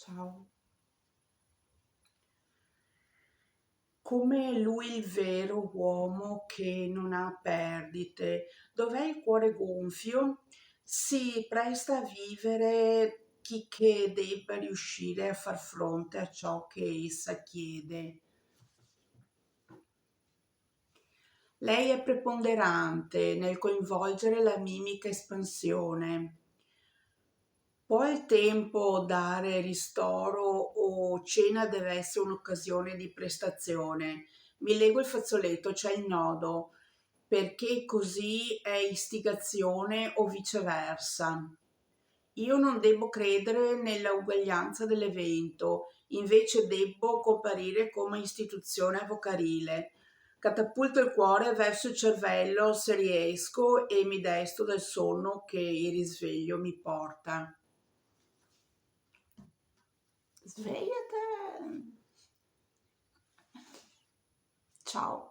Ciao. Come lui il vero uomo che non ha perdite, dov'è il cuore gonfio, si presta a vivere chi che debba riuscire a far fronte a ciò che essa chiede. Lei è preponderante nel coinvolgere la mimica espansione. Può il tempo dare ristoro o cena deve essere un'occasione di prestazione? Mi lego il fazzoletto, c'è il nodo, perché così è istigazione o viceversa. Io non debbo credere nella uguaglianza dell'evento, invece debbo comparire come istituzione avvocarile. Catapulto il cuore verso il cervello se riesco e mi desto dal sonno che il risveglio mi porta. Svegliate! Ciao.